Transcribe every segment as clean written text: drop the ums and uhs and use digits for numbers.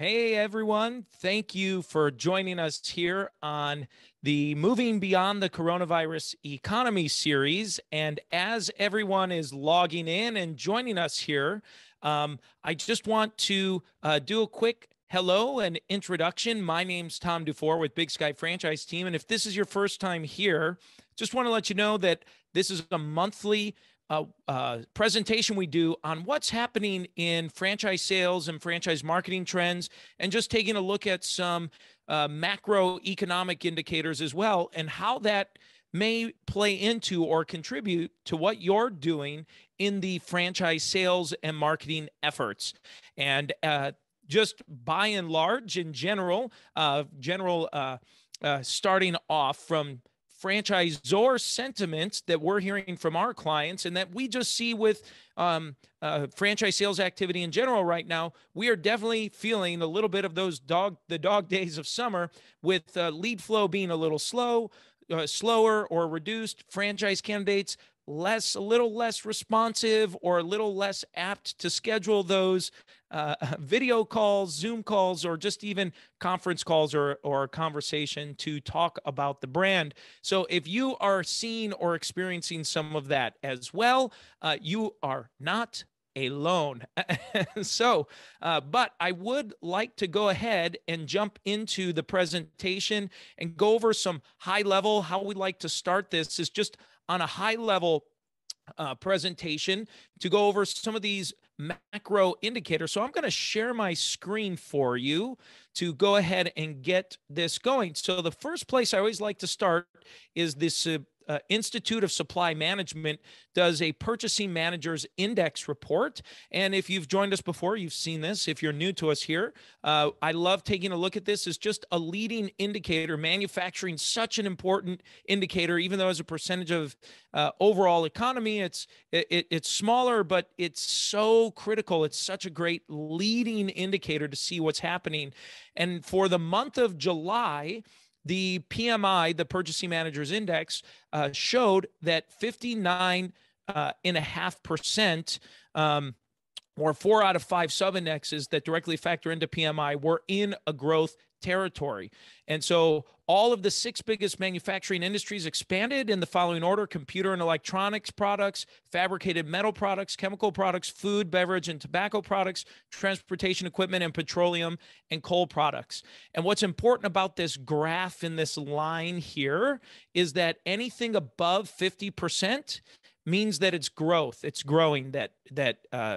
Hey everyone, thank you for joining us here on the Moving Beyond the Coronavirus Economy series. And as everyone is logging in and joining us here, I just want to do a quick hello and introduction. My name's Tom DuFore with Big Sky Franchise Team. And if this is your first time here, just want to let you know that this is a monthly presentation we do on what's happening in franchise sales and franchise marketing trends, and just taking a look at some macroeconomic indicators as well, and how that may play into or contribute to what you're doing in the franchise sales and marketing efforts. And just by and large, in general, starting off from franchisor sentiments that we're hearing from our clients and that we just see with franchise sales activity in general right now, we are definitely feeling a little bit of the dog days of summer, with lead flow being a little slower or reduced, franchise candidates a little less responsive or a little less apt to schedule those video calls, Zoom calls, or just even conference calls or conversation to talk about the brand. So if you are seeing or experiencing some of that as well, you are not alone. But I would like to go ahead and jump into the presentation and go over some high level. How we like to start this is just on a high level presentation to go over some of these macro indicators. So I'm going to share my screen for you to go ahead and get this going. So the first place I always like to start is this Institute of Supply Management does a Purchasing Managers Index report. And if you've joined us before, you've seen this. If you're new to us here, I love taking a look at this as just a leading indicator. Manufacturing, such an important indicator, even though as a percentage of overall economy, it's smaller, but it's so critical. It's such a great leading indicator to see what's happening. And for the month of July, the PMI, the Purchasing Managers Index, showed that 59.5%, or 4 out of 5 sub-indexes that directly factor into PMI, were in a growth territory. And so all of the 6 biggest manufacturing industries expanded in the following order: computer and electronics products, fabricated metal products, chemical products, food, beverage, and tobacco products, transportation equipment, and petroleum and coal products. And what's important about this graph in this line here is that anything above 50% means that it's growth. It's growing, that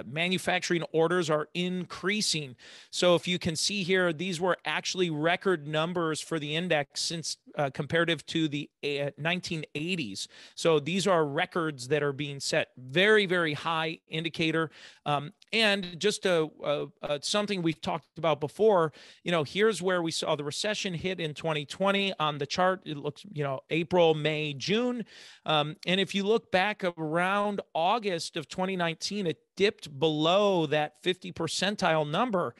manufacturing orders are increasing. So if you can see here, these were actually record numbers for the index since comparative to the 1980s. So these are records that are being set. Very, very high indicator. And just something we've talked about before, here's where we saw the recession hit in 2020 on the chart. It looks, April, May, June. And if you look back around August of 2019, it dipped below that 50 percentile number,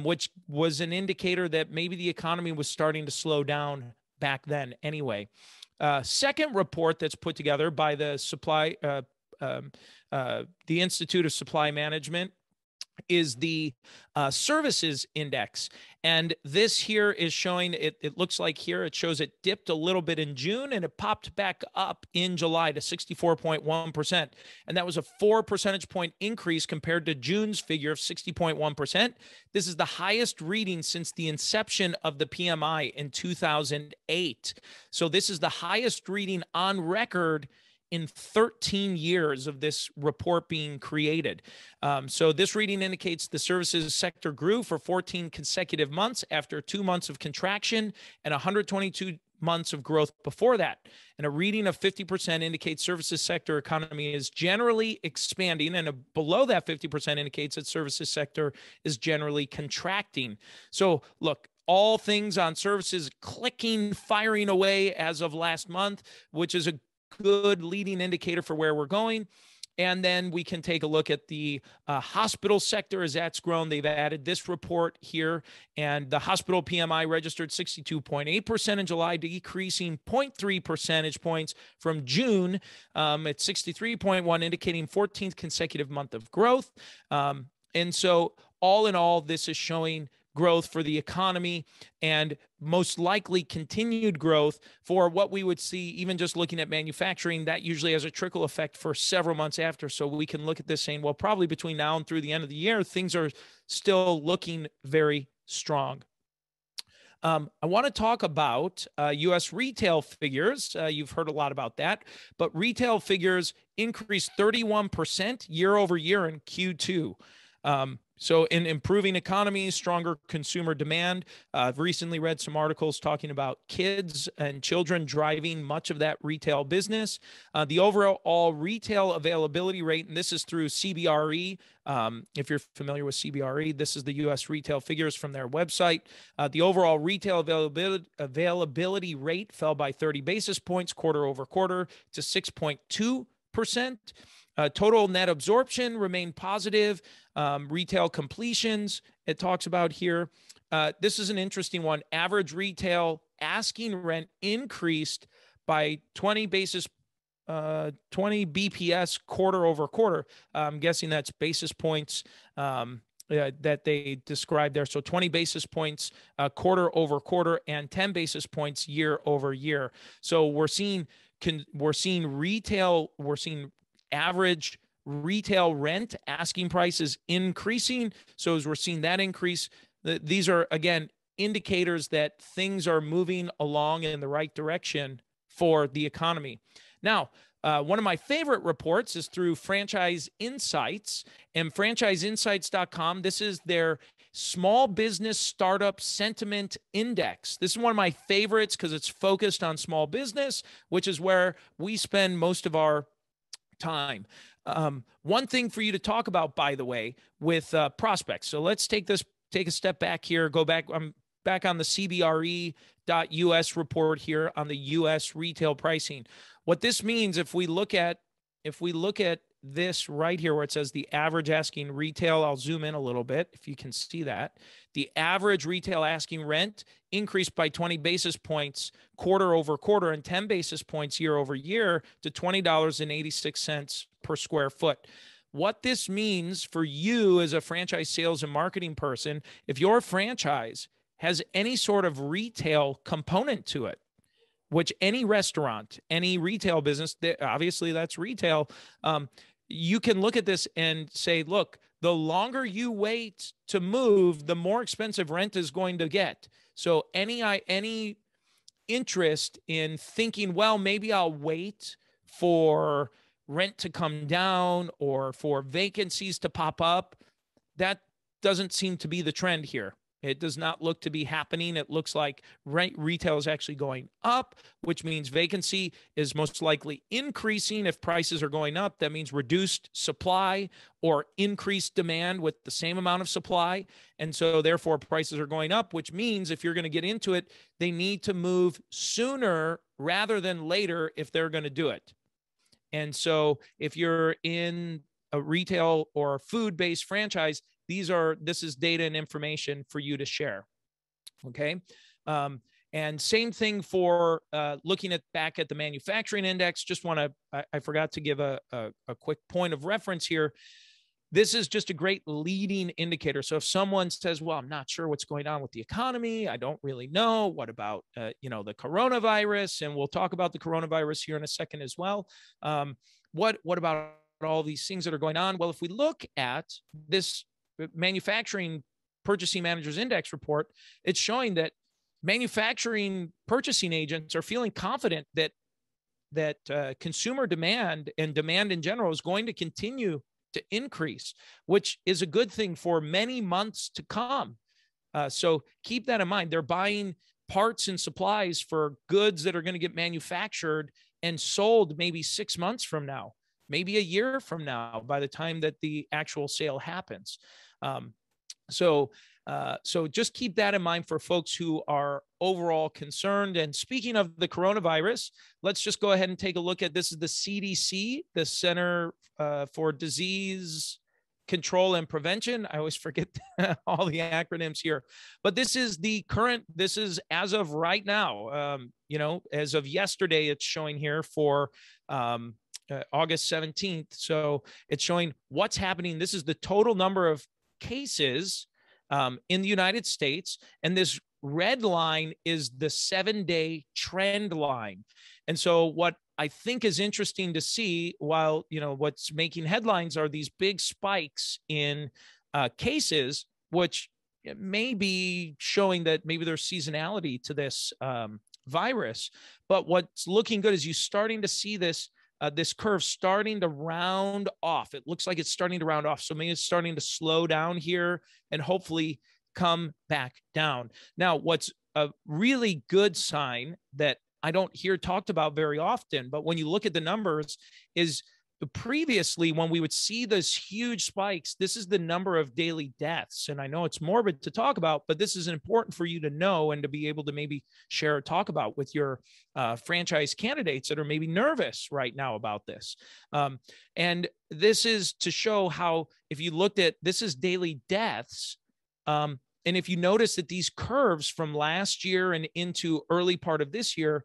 which was an indicator that maybe the economy was starting to slow down back then anyway. Second report that's put together by the Institute of Supply Management is the services index. And this here is showing, it looks like here, it shows it dipped a little bit in June and it popped back up in July to 64.1%. And that was a 4 percentage point increase compared to June's figure of 60.1%. This is the highest reading since the inception of the PMI in 2008. So this is the highest reading on record in 13 years of this report being created. So this reading indicates the services sector grew for 14 consecutive months after 2 months of contraction and 122 months of growth before that. And a reading of 50% indicates services sector economy is generally expanding, and below that 50% indicates that services sector is generally contracting. So look, all things on services clicking, firing away as of last month, which is a good leading indicator for where we're going. And then we can take a look at the hospital sector as that's grown. They've added this report here, and the hospital PMI registered 62.8% in July, decreasing 0.3 percentage points from June at 63.1, indicating 14th consecutive month of growth. And so all in all, this is showing growth for the economy, and most likely continued growth for what we would see, even just looking at manufacturing. That usually has a trickle effect for several months after. So we can look at this saying, well, probably between now and through the end of the year, things are still looking very strong. I want to talk about U.S. retail figures. You've heard a lot about that, but retail figures increased 31% year over year in Q2. So in improving economies, stronger consumer demand. I've recently read some articles talking about kids and children driving much of that retail business. The overall retail availability rate, and this is through CBRE. If you're familiar with CBRE, this is the U.S. retail figures from their website. The overall retail availability rate fell by 30 basis points quarter over quarter to 6.2%. Total net absorption remained positive. Retail completions, it talks about here. This is an interesting one. Average retail asking rent increased by 20 BPS quarter over quarter. I'm guessing that's basis points that they described there. So 20 basis points quarter over quarter and 10 basis points year over year. So we're seeing average retail rent asking prices increasing. So as we're seeing that increase, these are, again, indicators that things are moving along in the right direction for the economy. Now, one of my favorite reports is through Franchise Insights and franchiseinsights.com. This is their Small Business Startup Sentiment Index. This is one of my favorites because it's focused on small business, which is where we spend most of our time. One thing for you to talk about, by the way, with prospects. So let's take a step back here, go back. I'm back on the CBRE.US report here on the US retail pricing. What this means, if we look at this right here where it says the average asking retail, I'll zoom in a little bit if you can see that. The average retail asking rent increased by 20 basis points quarter over quarter and 10 basis points year over year to $20.86 per square foot. What this means for you as a franchise sales and marketing person, if your franchise has any sort of retail component to it, which any restaurant, any retail business, obviously that's retail, you can look at this and say, look, the longer you wait to move, the more expensive rent is going to get. So any interest in thinking, well, maybe I'll wait for rent to come down or for vacancies to pop up, that doesn't seem to be the trend here. It does not look to be happening. It looks like retail is actually going up, which means vacancy is most likely increasing. If prices are going up, that means reduced supply or increased demand with the same amount of supply. And so therefore prices are going up, which means if you're going to get into it, they need to move sooner rather than later if they're going to do it. And so if you're in a retail or food-based franchise, this is data and information for you to share. Okay. And same thing for looking back at the manufacturing index. I forgot to give a quick point of reference here. This is just a great leading indicator. So if someone says, well, I'm not sure what's going on with the economy, I don't really know. What about, the coronavirus? And we'll talk about the coronavirus here in a second as well. What about all these things that are going on? Well, if we look at this manufacturing purchasing managers index report, it's showing that manufacturing purchasing agents are feeling confident that consumer demand and demand in general is going to continue to increase, which is a good thing for many months to come. So keep that in mind. They're buying parts and supplies for goods that are going to get manufactured and sold maybe 6 months from now, maybe a year from now, by the time that the actual sale happens. So just keep that in mind for folks who are overall concerned. And speaking of the coronavirus, let's just go ahead and take a look at this. Is the CDC, the Center for Disease Control and Prevention. I always forget all the acronyms here, but this is as of right now, as of yesterday, it's showing here for August 17th. So it's showing what's happening. This is the total number of cases in the United States. And this red line is the 7-day trend line. And so what I think is interesting to see, while, what's making headlines are these big spikes in cases, which may be showing that maybe there's seasonality to this virus. But what's looking good is you starting to see this this curve starting to round off. It looks like it's starting to round off. So maybe it's starting to slow down here and hopefully come back down. Now, what's a really good sign that I don't hear talked about very often, but when you look at the numbers, is previously when we would see those huge spikes, this is the number of daily deaths. And I know it's morbid to talk about, but this is important for you to know and to be able to maybe share or talk about with your franchise candidates that are maybe nervous right now about this. And this is to show how, if you looked at, this is daily deaths. And if you notice that these curves from last year and into early part of this year,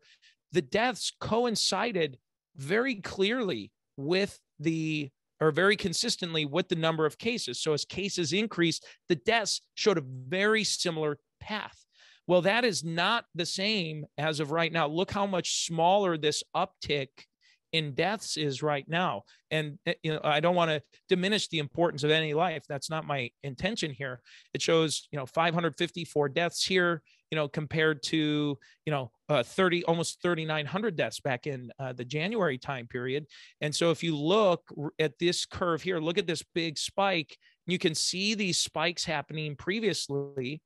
the deaths coincided very clearly with very consistently with the number of cases. So as cases increased, the deaths showed a very similar path. Well, that is not the same as of right now. Look how much smaller this uptick in deaths is right now. And I don't want to diminish the importance of any life. That's not my intention here. It shows 554 deaths here, compared to almost 3,900 deaths back in the January time period. And so if you look at this curve here, look at this big spike, you can see these spikes happening previously,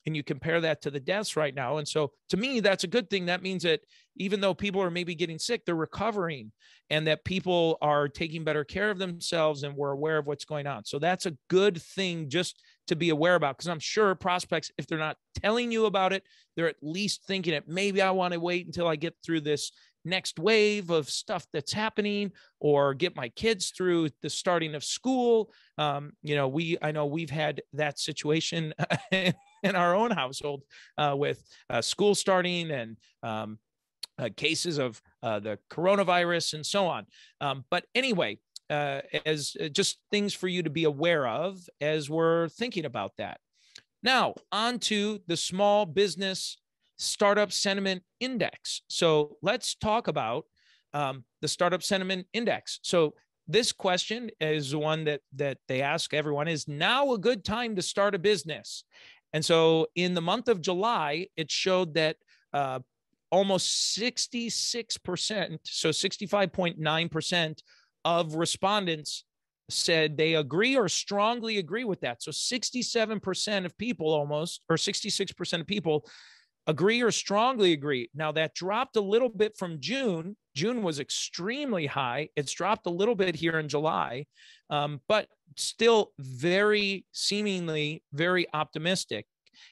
and you compare that to the deaths right now. And so to me, that's a good thing. That means that even though people are maybe getting sick, they're recovering, and that people are taking better care of themselves, and we're aware of what's going on. So that's a good thing just to be aware about, because I'm sure prospects, if they're not telling you about it, they're at least thinking it. Maybe I want to wait until I get through this next wave of stuff that's happening, or get my kids through the starting of school. I know we've had that situation in our own household with school starting and cases of the coronavirus and so on. But anyway, as just things for you to be aware of as we're thinking about that. Now, on to the Small Business Startup Sentiment Index. So let's talk about the Startup Sentiment Index. So this question is the one that they ask everyone: is now a good time to start a business? And so in the month of July, it showed that almost 66%, so 65.9% of respondents said they agree or strongly agree with that. So 67% of people almost, or 66% of people agree or strongly agree. Now that dropped a little bit from June. June was extremely high. It's dropped a little bit here in July, but still seemingly very optimistic.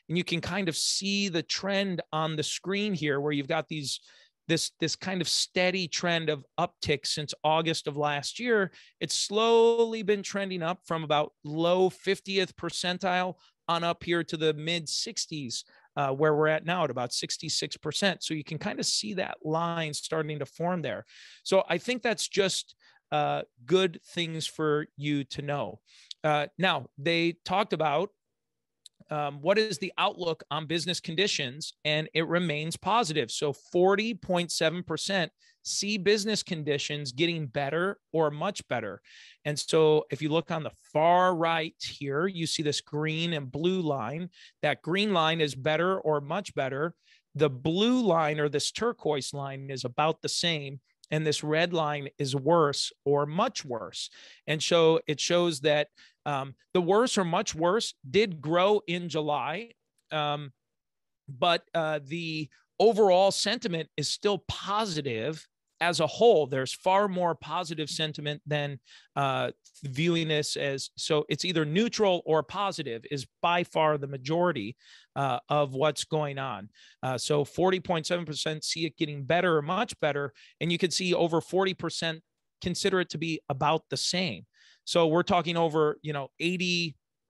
And you can kind of see the trend on the screen here, where you've got this kind of steady trend of uptick since August of last year. It's slowly been trending up from about low 50th percentile on up here to the mid 60s, where we're at now at about 66%. So you can kind of see that line starting to form there. So I think that's just good things for you to know. Now, they talked about what is the outlook on business conditions, and it remains positive. So 40.7% see business conditions getting better or much better. And so if you look on the far right here, you see this green and blue line. That green line is better or much better. The blue line, or this turquoise line, is about the same. And this red line is worse or much worse. And so it shows that the worse or much worse did grow in July, but the overall sentiment is still positive as a whole. There's far more positive sentiment than viewing this as, so it's either neutral or positive is by far the majority of what's going on. So 40.7% see it getting better or much better. And you can see over 40% consider it to be about the same. So we're talking over,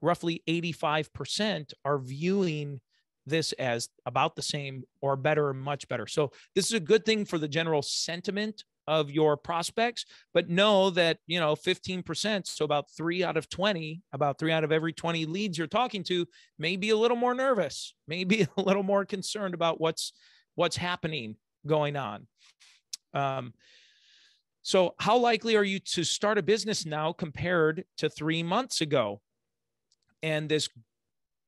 roughly 85% are viewing this as about the same or better or much better. So this is a good thing for the general sentiment of your prospects, but know that, 15%, so about 3 out of 20, about 3 out of every 20 leads you're talking to may be a little more nervous, maybe a little more concerned about what's happening going on. So how likely are you to start a business now compared to 3 months ago? And this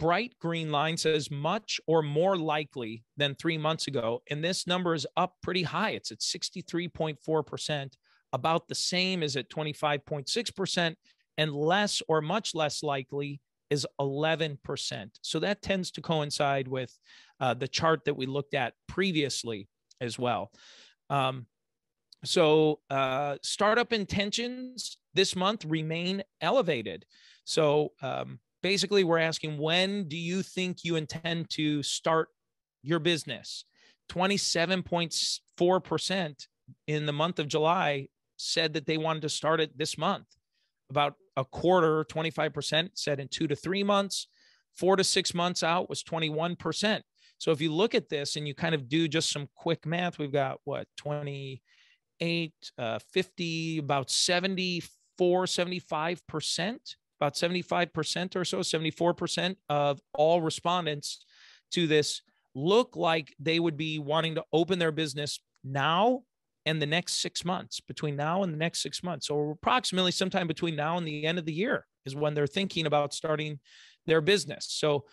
bright green line says much or more likely than 3 months ago. And this number is up pretty high. It's at 63.4%, about the same as at 25.6%, and less or much less likely is 11%. So that tends to coincide with the chart that we looked at previously as well. So startup intentions this month remain elevated. So basically, we're asking, when do you think you intend to start your business? 27.4% in the month of July said that they wanted to start it this month. About a quarter, 25%, said in 2 to 3 months. 4 to 6 months out was 21%. So if you look at this and you kind of do just some quick math, we've got what, 28, 50, about 74, 75%, about 75% or so, 74% of all respondents to this look like they would be wanting to open their business now and the next 6 months, between now and the next 6 months. So approximately sometime between now and the end of the year is when they're thinking about starting their business. So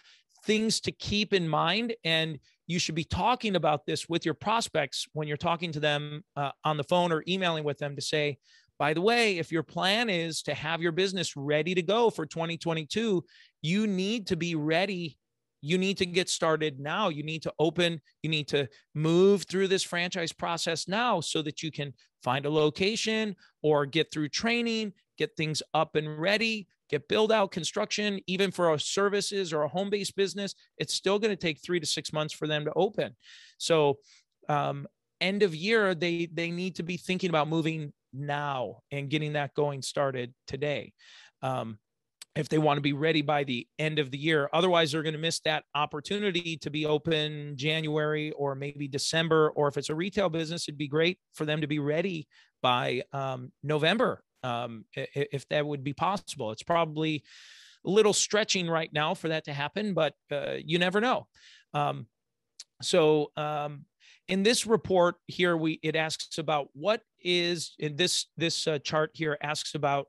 things to keep in mind, and you should be talking about this with your prospects when you're talking to them on the phone or emailing with them, to say, by the way, if your plan is to have your business ready to go for 2022, you need to be ready. You need to get started now. You need to open, you need to move through this franchise process now so that you can find a location or get through training, get things up and ready, get build out construction. Even for a services or a home-based business, it's still going to take 3 to 6 months for them to open. So end of year, they need to be thinking about moving now and getting that going started today. If they want to be ready by the end of the year. Otherwise, they're going to miss that opportunity to be open January or maybe December. Or if it's a retail business, it'd be great for them to be ready by November, if that would be possible. It's probably a little stretching right now for that to happen, but you never know. In this report here, it asks about what is in this chart here asks about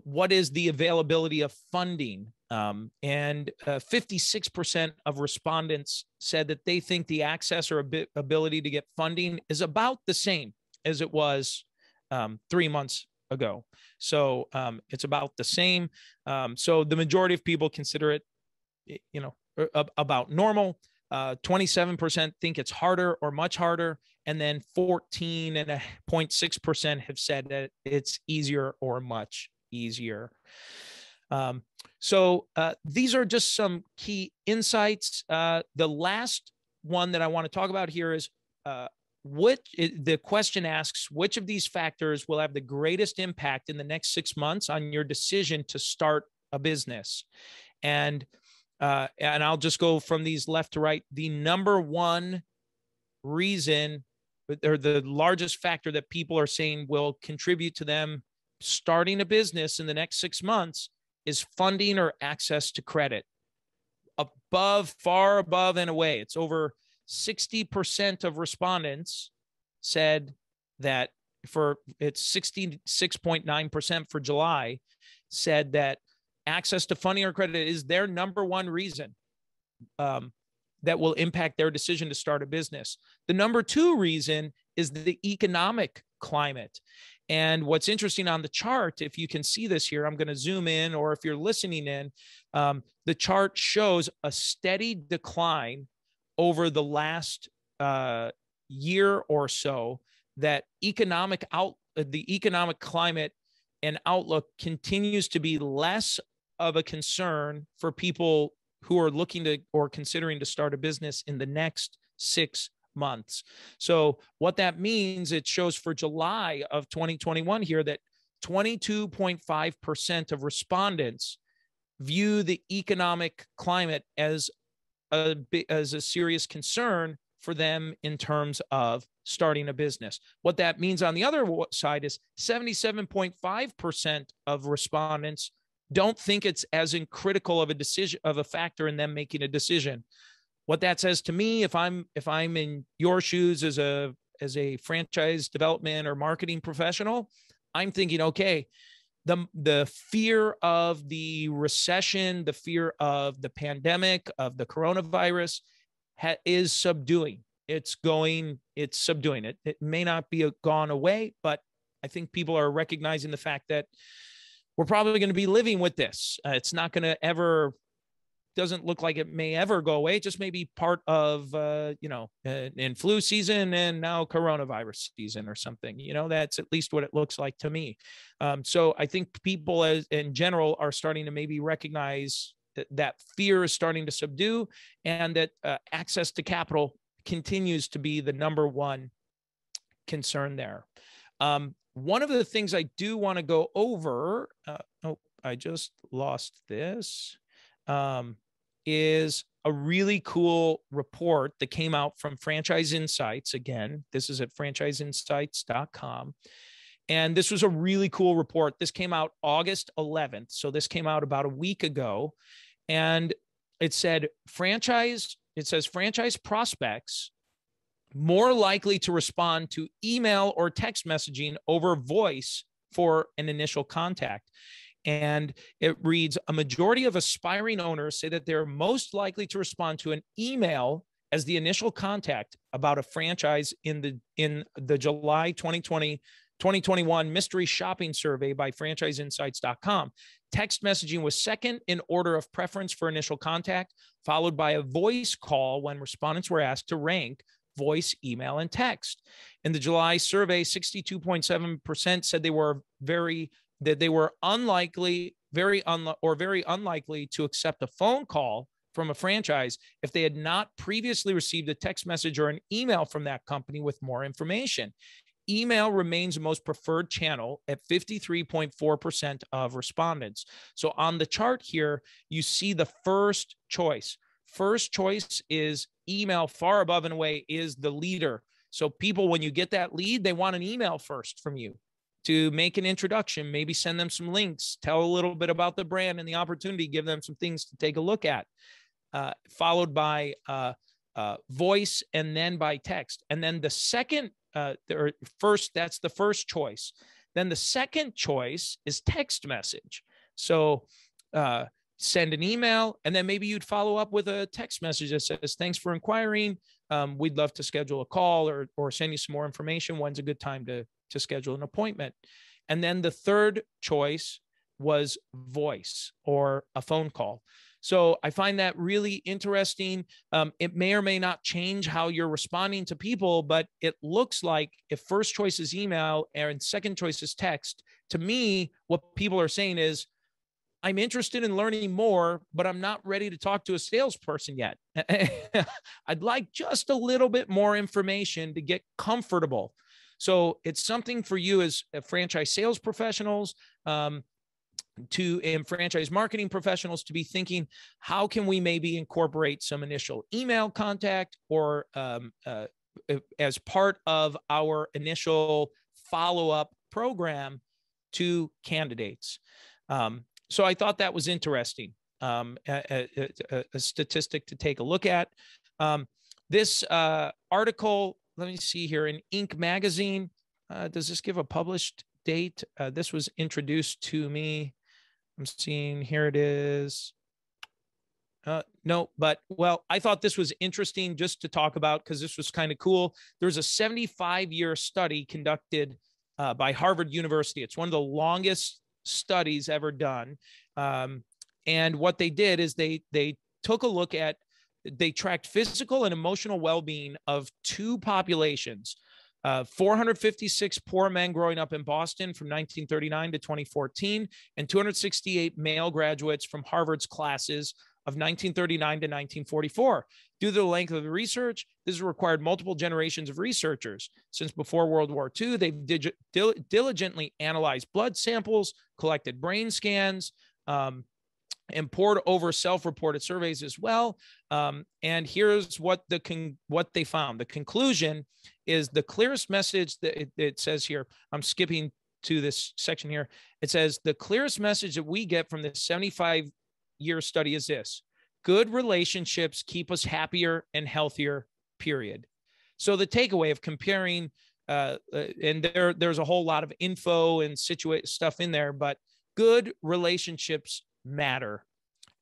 what is the availability of funding, and 56% of respondents said that they think the access or ability to get funding is about the same as it was 3 months ago. So it's about the same. So the majority of people consider it, about normal. 27% think it's harder or much harder, and then 14.6% have said that it's easier or much easier. So these are just some key insights. The last one that I want to talk about here is the question asks, which of these factors will have the greatest impact in the next 6 months on your decision to start a business? And I'll just go from these left to right. The number one reason, or the largest factor that people are saying will contribute to them starting a business in the next 6 months, is funding or access to credit. Far above and away. It's over 60% of respondents said that it's 66.9% for July, said that access to funding or credit is their number one reason that will impact their decision to start a business. The number two reason is the economic climate. And what's interesting on the chart, if you can see this here, I'm going to zoom in, or if you're listening in, the chart shows a steady decline over the last year or so, that the economic climate and outlook continues to be less of a concern for people who are looking to or considering to start a business in the next 6 months. So what that means, it shows for July of 2021 here that 22.5% of respondents view the economic climate as a serious concern for them in terms of starting a business. What that means on the other side is 77.5% of respondents don't think it's as critical of a decision, of a factor in them making a decision. What that says to me, if I'm in your shoes as a franchise development or marketing professional, I'm thinking, okay, the fear of the recession, the fear of the pandemic, of the coronavirus is subduing. It's subduing it. It may not be gone away, but I think people are recognizing the fact that we're probably going to be living with this. It's not going to ever, doesn't look like it may ever go away. It just may be part of, in flu season and now coronavirus season or something. That's at least what it looks like to me. So I think people in general are starting to maybe recognize that fear is starting to subdue, and that access to capital continues to be the number one concern there. One of the things I do want to go over, I just lost this, is a really cool report that came out from Franchise Insights. Again, this is at franchiseinsights.com. And this was a really cool report. This came out August 11th. So this came out about a week ago. And it said franchise prospects more likely to respond to email or text messaging over voice for an initial contact. And it reads, a majority of aspiring owners say that they're most likely to respond to an email as the initial contact about a franchise in the July 2021 mystery shopping survey by franchiseinsights.com. Text messaging was second in order of preference for initial contact, followed by a voice call when respondents were asked to rank voice, email, and text. In the July survey, 62.7% said they were unlikely to accept a phone call from a franchise if they had not previously received a text message or an email from that company with more information. Email remains the most preferred channel at 53.4% of respondents. So on the chart here, you see the first choice. First choice is email, far above and away is the leader. So people, when you get that lead, they want an email first from you to make an introduction, maybe send them some links, tell a little bit about the brand and the opportunity, give them some things to take a look at, followed by voice and then by text. And then the second, that's the first choice. Then the second choice is text message. So send an email, and then maybe you'd follow up with a text message that says, thanks for inquiring. We'd love to schedule a call or send you some more information. When's a good time to schedule an appointment? And then the third choice was voice or a phone call. So I find that really interesting. It may or may not change how you're responding to people, but it looks like if first choice is email and second choice is text, to me, what people are saying is, I'm interested in learning more, but I'm not ready to talk to a salesperson yet. I'd like just a little bit more information to get comfortable. So it's something for you as franchise sales professionals, and franchise marketing professionals to be thinking, how can we maybe incorporate some initial email contact or as part of our initial follow-up program to candidates. So I thought that was interesting, a statistic to take a look at. This article, let me see here, in Inc. magazine, does this give a published date? This was introduced to me. I'm seeing, here it is. No, but well, I thought this was interesting just to talk about because this was kind of cool. There's a 75-year study conducted by Harvard University. It's one of the longest studies ever done. And what they did is they took a look at, they tracked physical and emotional well-being of two populations, 456 poor men growing up in Boston from 1939 to 2014, and 268 male graduates from Harvard's classes of 1939 to 1944. Due to the length of the research, this has required multiple generations of researchers. Since before World War II, they've diligently analyzed blood samples, collected brain scans, and poured over self-reported surveys as well. And here's what they found. The conclusion is the clearest message that it says here. I'm skipping to this section here. It says the clearest message that we get from this 75-year study is this: good relationships keep us happier and healthier, period. So the takeaway of comparing, and there's a whole lot of info and stuff in there, but good relationships matter.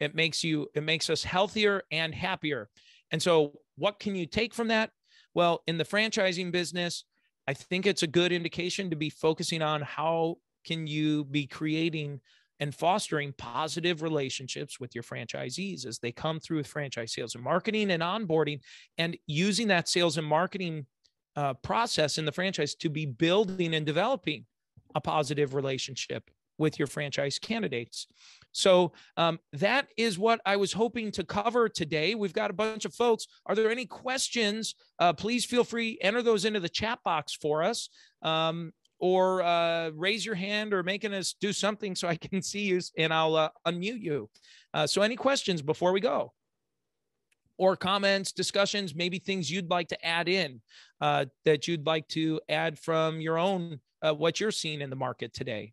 It makes us healthier and happier. And so what can you take from that? Well, in the franchising business, I think it's a good indication to be focusing on how can you be creating and fostering positive relationships with your franchisees as they come through with franchise sales and marketing and onboarding, and using that sales and marketing process in the franchise to be building and developing a positive relationship with your franchise candidates. So that is what I was hoping to cover today. We've got a bunch of folks. Are there any questions? Please feel free, enter those into the chat box for us, or raise your hand or making us do something so I can see you and I'll unmute you. So any questions before we go? Or comments, discussions, maybe things you'd like to add in, that you'd like to add from your own, what you're seeing in the market today.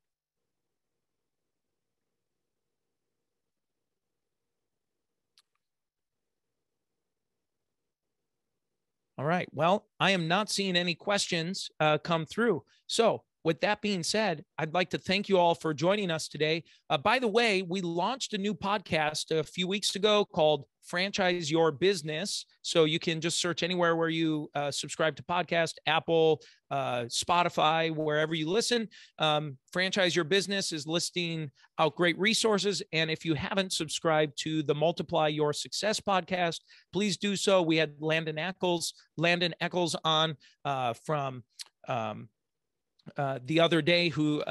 All right. Well, I am not seeing any questions come through. So with that being said, I'd like to thank you all for joining us today. By the way, we launched a new podcast a few weeks ago called Franchise Your Business. So you can just search anywhere where you subscribe to podcast, Apple, Spotify, wherever you listen. Franchise Your Business is listing out great resources. And if you haven't subscribed to the Multiply Your Success podcast, please do so. We had Landon Eccles on from the other day, who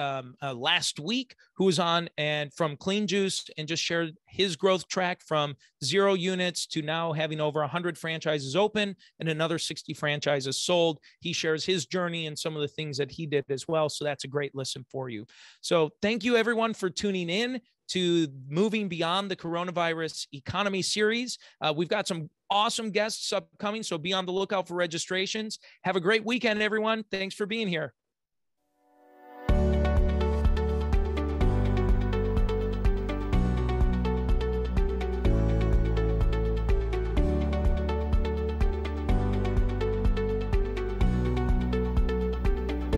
last week, who was on and from Clean Juice, and just shared his growth track from 0 units to now having over 100 franchises open and another 60 franchises sold. He shares his journey and some of the things that he did as well. So that's a great listen for you. So thank you everyone for tuning in to Moving Beyond the Coronavirus Economy series. We've got some awesome guests upcoming, so be on the lookout for registrations. Have a great weekend, everyone. Thanks for being here.